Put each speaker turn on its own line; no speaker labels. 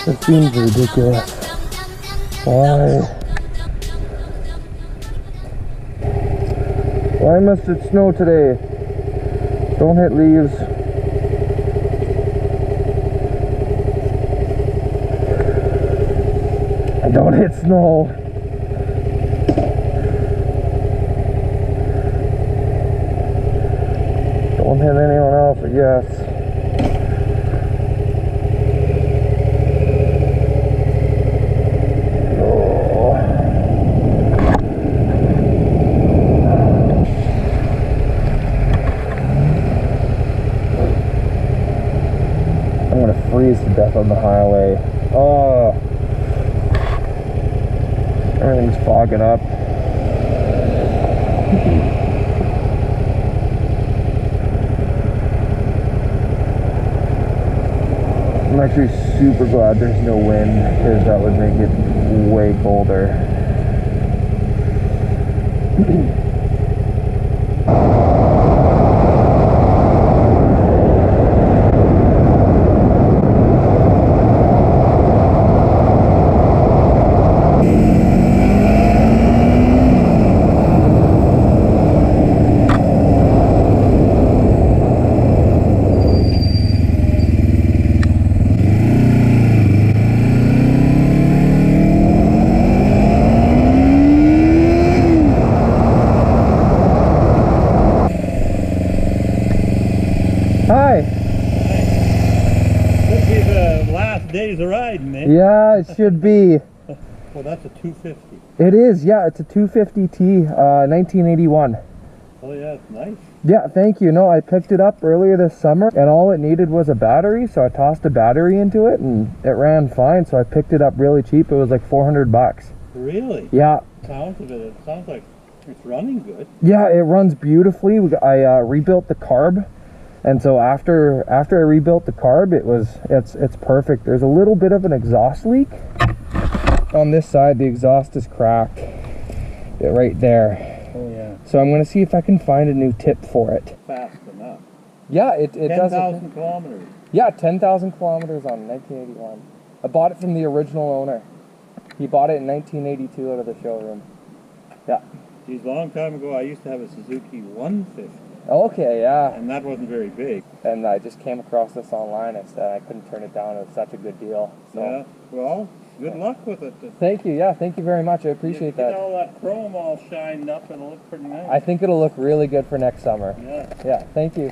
It seems ridiculous. Why? Why must it snow today? Don't hit leaves. And don't hit snow. Don't hit anyone else, I guess. Freeze to death on the highway. Oh, everything's fogging up. I'm actually super glad there's no wind, because that would make it way colder. Hi.
This is the last day's ride, man.
Yeah, it should be.
Well, that's a 250.
It is, yeah, it's a 250T, 1981.
Oh yeah, it's nice.
Yeah, thank you. No, I picked it up earlier this summer, and all it needed was a battery, so I tossed a battery into it, and it ran fine, so I picked it up really cheap. It was like 400 bucks.
Really?
Yeah.
Sounds of it, it sounds like it's running good.
Yeah, it runs beautifully. I rebuilt the carb. And so after I rebuilt the carb, it's perfect. There's a little bit of an exhaust leak on this side. The exhaust is cracked right there.
Oh yeah.
So I'm going to see if I can find a new tip for it.
Fast enough.
Yeah, it does.
10,000 kilometers.
Yeah, 10,000 kilometers on 1981. I bought it from the original owner. He bought it in 1982 out of the showroom. Yeah.
Geez, a long time ago I used to have a Suzuki 150.
Okay, yeah.
And that wasn't very big.
And I just came across this online. I said I couldn't turn it down. It was such a good deal. So.
Yeah. Well, good luck with it.
Thank you. Yeah, thank you very much. I appreciate that.
Get all that chrome all shined up and it'll look pretty nice.
I think it'll look really good for next summer.
Yeah.
Yeah, thank you.